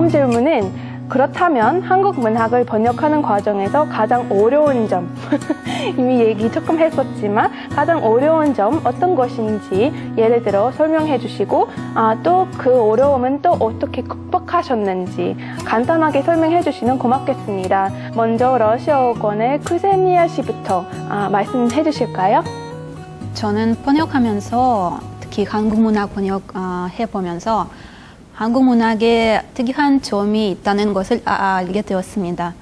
다음 질문은 그렇다면 한국 문학을 번역하는 과정에서 가장 어려운 점 이미 얘기 조금 했었지만 가장 어려운 점 어떤 것인지 예를 들어 설명해 주시고 또 그 어려움은 또 어떻게 극복하셨는지 간단하게 설명해 주시면 고맙겠습니다. 먼저 러시아어권의 크세니아 씨부터 말씀해 주실까요? 저는 번역하면서 특히 한국 문학 번역해보면서 한국 문학에 특이한 점이 있다는 것을 알게 되었습니다.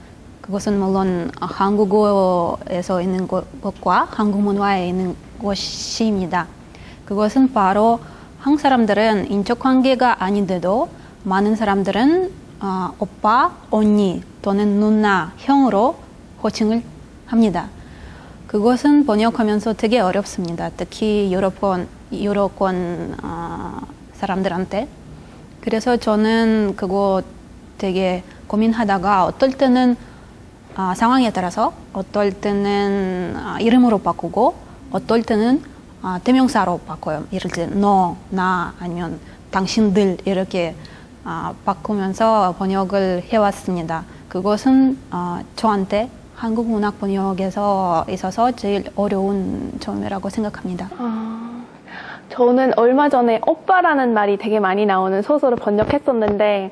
그것은 물론 한국어에서 있는 것과 한국 문화에 있는 것입니다. 그것은 바로 한국 사람들은 인적 관계가 아닌데도 많은 사람들은 오빠, 언니 또는 누나, 형으로 호칭을 합니다. 그것은 번역하면서 되게 어렵습니다. 특히 유럽권 사람들한테. 그래서 저는 그거 되게 고민하다가 어떨 때는 상황에 따라서 어떨 때는 이름으로 바꾸고 어떨 때는 대명사로 바꿔요. 예를 들어 너, 나 아니면 당신들 이렇게 바꾸면서 번역을 해왔습니다. 그것은 저한테 한국 문학 번역에서 있어서 제일 어려운 점이라고 생각합니다. 저는 얼마 전에 오빠라는 말이 되게 많이 나오는 소설을 번역했었는데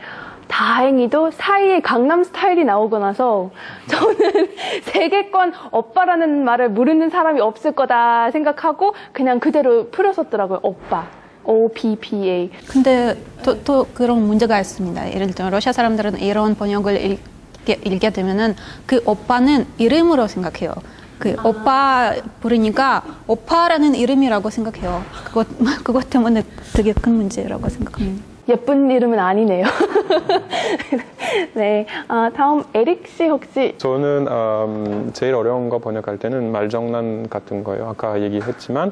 다행히도 사이에 강남 스타일이 나오고 나서 저는 세계권 오빠라는 말을 모르는 사람이 없을 거다 생각하고 그냥 그대로 풀었었더라고요. 오빠. OPPA. 근데 또 그런 문제가 있습니다. 예를 들어 러시아 사람들은 이런 번역을 읽게 되면은 그 오빠는 이름으로 생각해요. 그 오빠 부르니까 오빠라는 이름이라고 생각해요. 그것 때문에 되게 큰 문제라고 생각합니다. 예쁜 이름은 아니네요. 네, 다음 에릭 씨 혹시? 저는 제일 어려운 거 번역할 때는 말장난 같은 거예요. 아까 얘기했지만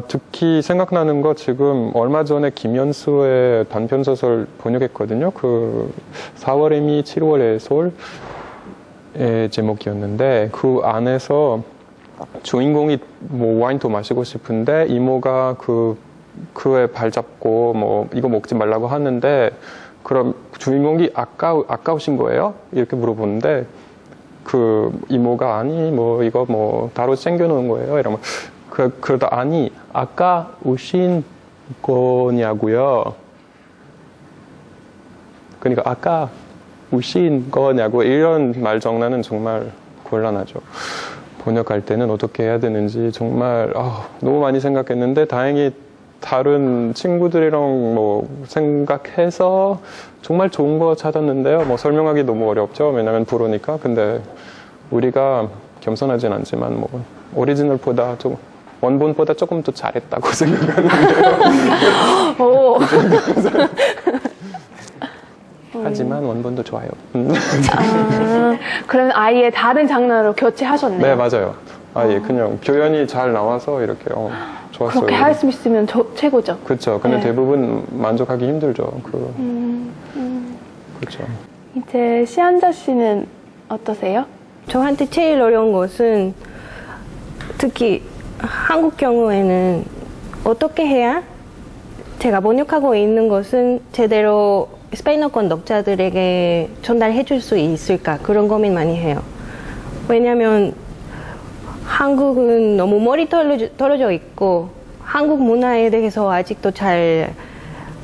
특히 생각나는 거 지금 얼마 전에 김연수의 단편소설 번역했거든요. 그 4월의 미 7월의 솔의 제목이었는데 그 안에서 주인공이 뭐 와인도 마시고 싶은데 이모가 그의 발 잡고 뭐 이거 먹지 말라고 하는데 그럼 주인공이 아까우신 거예요? 이렇게 물어보는데 그 이모가 아니 뭐 이거 뭐 따로 챙겨놓은 거예요? 이러면 그러다 아니 아까우신 거냐고요. 그러니까 아까우신 거냐고 이런 말장난은 정말 곤란하죠. 번역할 때는 어떻게 해야 되는지 정말 너무 많이 생각했는데 다행히 다른 친구들이랑 뭐 생각해서 정말 좋은 거 찾았는데요. 뭐 설명하기 너무 어렵죠. 왜냐면 불어니까. 근데 우리가 겸손하진 않지만 뭐 오리지널보다 좀 원본보다 조금 더 잘했다고 생각하는데요. 하지만 원본도 좋아요. 그러면 아예 다른 장르로 교체하셨네요. 네, 맞아요. 아예 그냥 표현이 잘 나와서 이렇게 좋았어요. 그렇게 할 수 있으면 최고죠. 그렇죠. 근데 네. 대부분 만족하기 힘들죠. 그렇죠. 이제 시안자 씨는 어떠세요? 저한테 제일 어려운 것은 특히 한국 경우에는 어떻게 해야 제가 번역하고 있는 것은 제대로 스페인어권 독자들에게 전달해 줄 수 있을까 그런 고민 많이 해요. 왜냐하면 한국은 너무 머리 떨어져 있고 한국 문화에 대해서 아직도 잘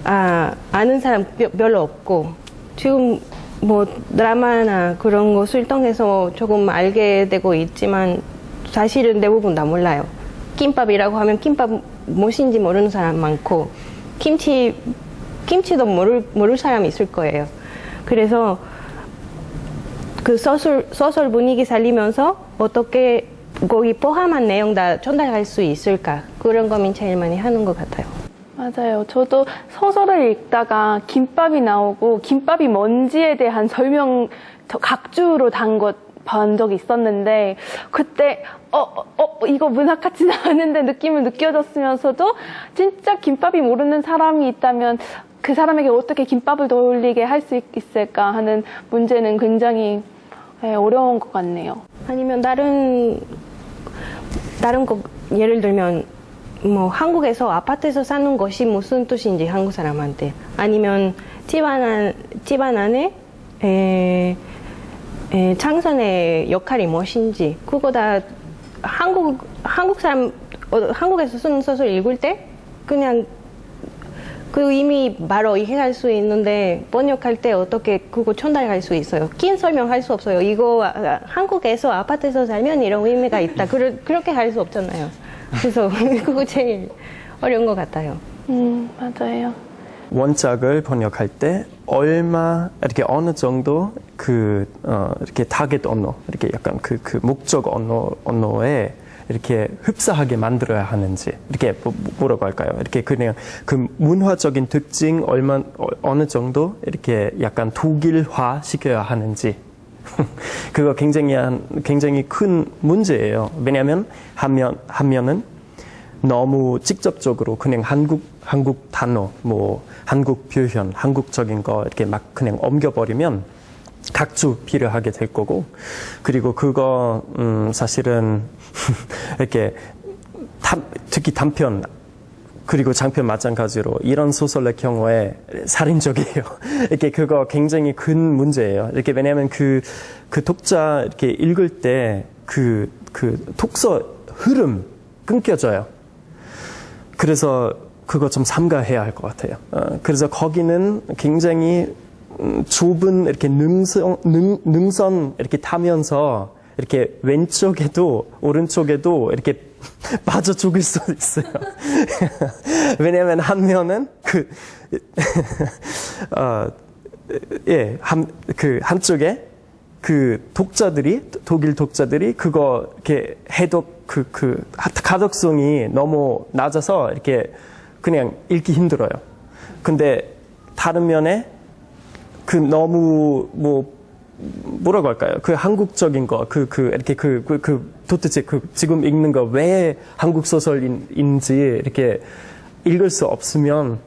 아는 사람 별로 없고 지금 뭐 드라마나 그런 것을 통해서 조금 알게 되고 있지만 사실은 대부분 다 몰라요. 김밥이라고 하면 김밥 무엇인지 모르는 사람 많고 김치도 모를 사람이 있을 거예요. 그래서 그 소설 분위기 살리면서 어떻게 거기 포함한 내용 다 전달할 수 있을까 그런 고민 제일 많이 하는 것 같아요. 맞아요. 저도 소설을 읽다가 김밥이 나오고 김밥이 뭔지에 대한 설명 각주로 단 것 본 적이 있었는데 그때 이거 문학 같지는 않은데 느낌을 느껴졌으면서도 진짜 김밥이 모르는 사람이 있다면 그 사람에게 어떻게 김밥을 떠올리게 할 수 있을까 하는 문제는 굉장히 어려운 것 같네요. 아니면 다른 거 예를 들면 뭐 한국에서 아파트에서 사는 것이 무슨 뜻인지 한국 사람한테 아니면 집안 안에 창선의 역할이 무엇인지 그거 다 한국 사람 한국에서 쓰는 소설 읽을 때 그냥 그 이미 바로 이해할 수 있는데 번역할 때 어떻게 그거 전달할 수 있어요? 긴 설명할 수 없어요. 이거 한국에서 아파트에서 살면 이런 의미가 있다. 그렇게 할 수 없잖아요. 그래서 그거 제일 어려운 것 같아요. 맞아요. 원작을 번역할 때 이렇게 어느 정도 이렇게 타겟 언어, 이렇게 약간 그 목적 언어에 이렇게 흡사하게 만들어야 하는지, 이렇게 뭐라고 할까요? 이렇게 그냥 그 문화적인 특징 어느 정도 이렇게 약간 독일화 시켜야 하는지. 그거 굉장히 큰 문제예요. 왜냐하면 하면은 너무 직접적으로 그냥 한국 단어, 뭐 한국 표현, 한국적인 거 이렇게 막 그냥 옮겨버리면 각주 필요하게 될 거고, 그리고 그거 사실은 이렇게 특히 단편 그리고 장편 마찬가지로 이런 소설의 경우에 살인적이에요. 이렇게 그거 굉장히 큰 문제예요. 이렇게 왜냐하면 그 독자 이렇게 읽을 때 그 독서 흐름 끊겨져요. 그래서 그거 좀 삼가해야 할 것 같아요. 그래서 거기는 굉장히 좁은 이렇게 능선 이렇게 타면서 이렇게 왼쪽에도 오른쪽에도 이렇게 빠져 죽을 수도 있어요. 왜냐하면 한 면은 한쪽에 독일 독자들이 그거 이렇게 해독 가독성이 너무 낮아서 이렇게 그냥 읽기 힘들어요. 근데 다른 면에 너무 뭐라고 할까요? 그 한국적인 거, 이렇게 도대체 지금 읽는 거 왜 한국 소설인지 이렇게 읽을 수 없으면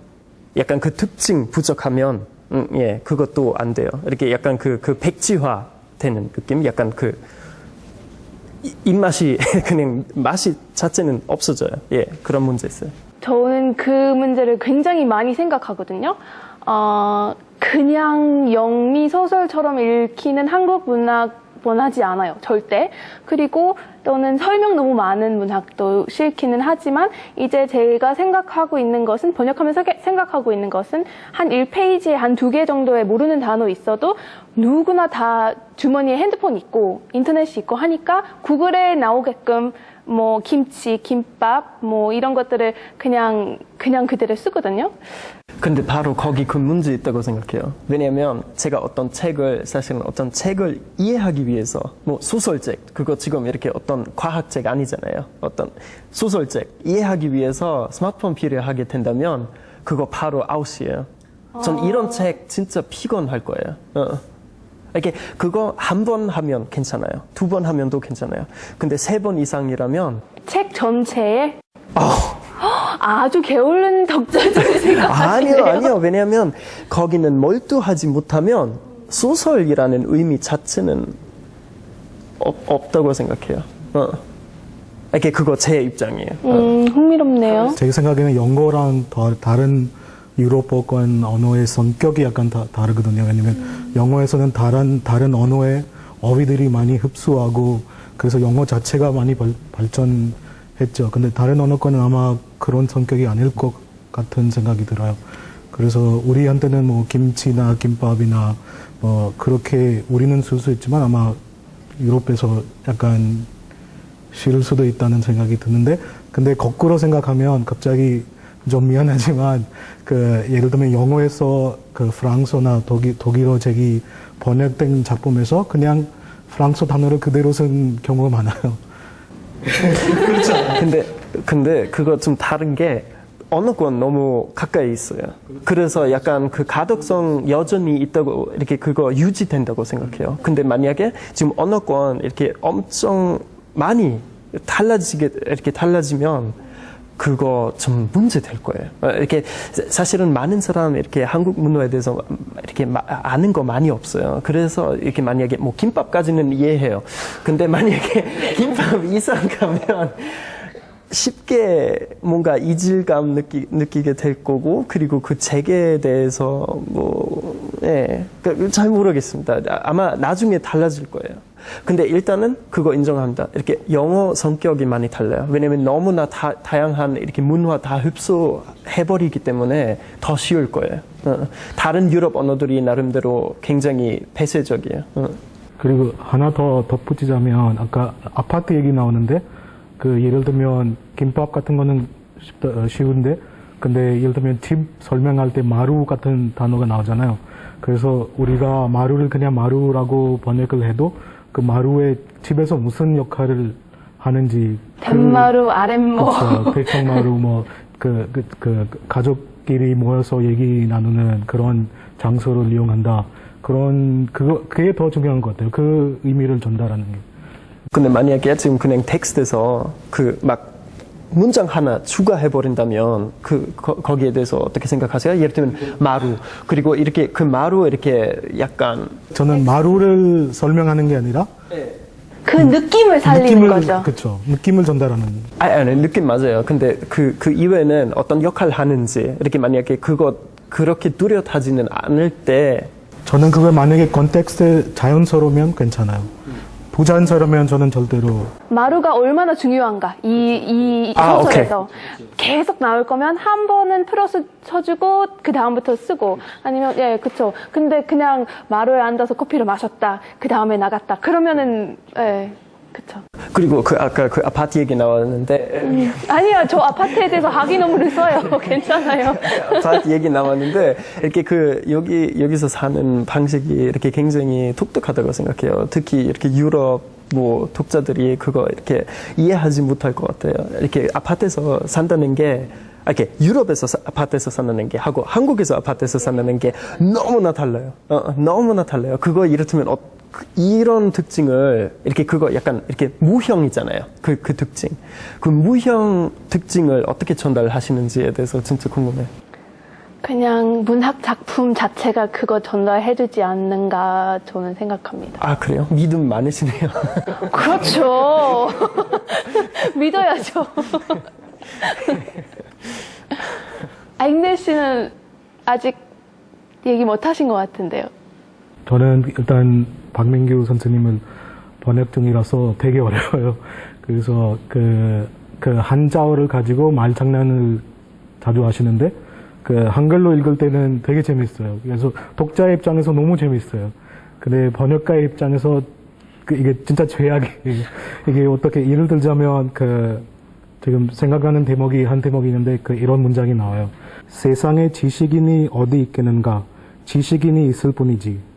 약간 그 특징 부족하면, 그것도 안 돼요. 이렇게 약간 백지화 되는 느낌? 약간 입맛이, 그냥 맛이 자체는 없어져요. 그런 문제 있어요. 저는 그 문제를 굉장히 많이 생각하거든요. 그냥 영미 소설처럼 읽히는 한국 문학 원하지 않아요. 절대. 그리고 또는 설명 너무 많은 문학도 싫기는 하지만 이제 제가 생각하고 있는 것은 번역하면서 생각하고 있는 것은 한 1페이지에 한 2개 정도의 모르는 단어 있어도 누구나 다 주머니에 핸드폰 있고 인터넷이 있고 하니까 구글에 나오게끔 뭐 김치, 김밥 뭐 이런 것들을 그냥 그대로 쓰거든요. 근데 바로 거기 그 문제 있다고 생각해요. 왜냐하면 제가 사실은 어떤 책을 이해하기 위해서, 뭐 소설책, 그거 지금 이렇게 어떤 과학책 아니잖아요. 어떤 소설책 이해하기 위해서 스마트폰 필요하게 된다면 그거 바로 아웃이에요. 전 이런 책 진짜 피곤할 거예요. 이렇게 그거 한 번 하면 괜찮아요. 2번 하면도 괜찮아요. 근데 3번 이상이라면 책 전체에 아주 게으른 독자들이 생각하시네요. 아니요. 왜냐하면 거기는 몰두하지 못하면 소설이라는 의미 자체는 없다고 생각해요. 이렇게 그거 제 입장이에요. 흥미롭네요. 제 생각에는 영어랑 다른 유럽어권 언어의 성격이 약간 다르거든요. 왜냐면 영어에서는 다른 언어의 어휘들이 많이 흡수하고 그래서 영어 자체가 많이 발전했죠. 근데 다른 언어권은 아마 그런 성격이 아닐 것 같은 생각이 들어요. 그래서 우리한테는 뭐 김치나 김밥이나 뭐 그렇게 우리는 쓸 수 있지만 아마 유럽에서 약간 싫을 수도 있다는 생각이 드는데, 근데 거꾸로 생각하면 갑자기 좀 미안하지만 예를 들면 영어에서 프랑스어나 독일어 책이 번역된 작품에서 그냥 프랑스어 단어를 그대로 쓴 경우가 많아요. 그렇죠. 근데 그거 좀 다른 게 언어권 너무 가까이 있어요. 그래서 약간 그 가독성 여전히 있다고 이렇게 그거 유지된다고 생각해요. 근데 만약에 지금 언어권 이렇게 엄청 많이 달라지면 그거 좀 문제 될 거예요. 이렇게 사실은 많은 사람 이렇게 한국 문화에 대해서 이렇게 아는 거 많이 없어요. 그래서 이렇게 만약에 뭐 김밥까지는 이해해요. 근데 만약에 김밥 이상 가면 쉽게 뭔가 이질감 느끼게 될 거고, 그리고 그 책에 대해서 잘 모르겠습니다. 아마 나중에 달라질 거예요. 근데 일단은 그거 인정합니다. 이렇게 영어 성격이 많이 달라요. 왜냐면 너무나 다양한 이렇게 문화 다 흡수해버리기 때문에 더 쉬울 거예요. 다른 유럽 언어들이 나름대로 굉장히 폐쇄적이에요. 그리고 하나 더 덧붙이자면 아까 아파트 얘기 나오는데 그 예를 들면 김밥 같은 거는 쉬운데 근데 예를 들면 집 설명할 때 마루 같은 단어가 나오잖아요. 그래서 우리가 마루를 그냥 마루라고 번역을 해도 그 마루에 집에서 무슨 역할을 하는지 덴마루, 아랫모. 그렇죠. 대청마루 가족끼리 모여서 얘기 나누는 그런 장소를 이용한다. 그게 더 중요한 것 같아요. 그 의미를 전달하는 게. 근데 만약에 지금 그냥 텍스트에서 문장 하나 추가해버린다면 거기에 대해서 어떻게 생각하세요? 예를 들면 마루. 그리고 이렇게 그 마루 이렇게 약간. 저는 마루를 설명하는 게 아니라 그 느낌을 살리는 거죠. 그렇죠. 느낌을 전달하는. 아니, 느낌 맞아요. 근데 그 이외에는 어떤 역할을 하는지, 이렇게 만약에 그렇게 뚜렷하지는 않을 때. 저는 그걸 만약에 컨텍스트에 자연스러우면 괜찮아요. 부자연스러우면 저는 절대로. 마루가 얼마나 중요한가 이 소설에서 계속 나올 거면 한 번은 플러스 쳐주고 그 다음부터 쓰고 아니면 그쵸. 근데 그냥 마루에 앉아서 커피를 마셨다 그 다음에 나갔다 그러면은 그쵸. 그리고 아까 그 아파트 얘기 나왔는데. 아니요, 저 아파트에 대해서 학위 논문을 써요. 괜찮아요. 아파트 얘기 나왔는데 이렇게 여기서 사는 방식이 이렇게 굉장히 독특하다고 생각해요. 특히 이렇게 유럽 독자들이 그거 이렇게 이해하지 못할 것 같아요. 이렇게 아파트에서 산다는 게 이렇게 유럽에서 아파트에서 산다는 게 하고 한국에서 아파트에서 산다는 게 너무나 달라요. 너무나 달라요. 그거 이를테면 이런 특징을 그거 약간 이렇게 무형이잖아요. 그 특징. 그 무형 특징을 어떻게 전달하시는지에 대해서 진짜 궁금해요. 그냥 문학 작품 자체가 그거 전달해주지 않는가 저는 생각합니다. 아, 그래요? 믿음 많으시네요. 그렇죠. 믿어야죠. 앵넬 씨는 아직 얘기 못 하신 것 같은데요. 저는 일단 박민규 선생님을 번역 중이라서 되게 어려워요. 그래서 그 한자어를 가지고 말장난을 자주 하시는데 그 한글로 읽을 때는 되게 재밌어요. 그래서 독자의 입장에서 너무 재밌어요. 근데 번역가의 입장에서 이게 진짜 죄악이에요. 이게 어떻게 예를 들자면 지금 생각하는 한 대목이 있는데 이런 문장이 나와요. 세상에 지식인이 어디 있겠는가? 지식인이 있을 뿐이지.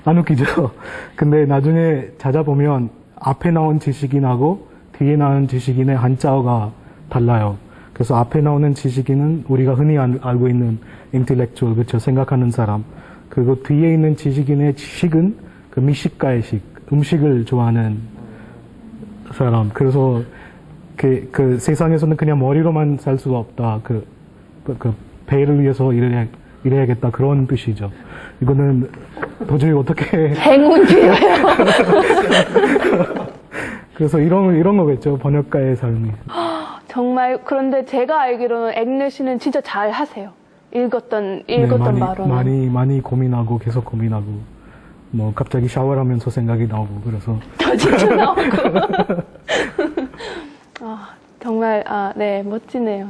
안 웃기죠? 근데 나중에 찾아보면 앞에 나온 지식인하고 뒤에 나온 지식인의 한자어가 달라요. 그래서 앞에 나오는 지식인은 우리가 흔히 알고 있는 인텔렉추얼, 그렇죠? 생각하는 사람. 그리고 뒤에 있는 지식인의 지식은 미식가의 음식을 좋아하는 사람. 그래서 그 세상에서는 그냥 머리로만 살 수가 없다. 배를 위해서 일해야겠다. 그런 뜻이죠. 이거는 도저히 어떻게. 행운이에요. 그래서 이런 거겠죠. 번역가의 삶이. 정말, 그런데 제가 알기로는 앵넬 씨는 진짜 잘 하세요. 읽었던 말로는. 많이 고민하고, 계속 고민하고. 갑자기 샤워를 하면서 생각이 나오고, 그래서. 더 진짜 나오고. 정말, 멋지네요.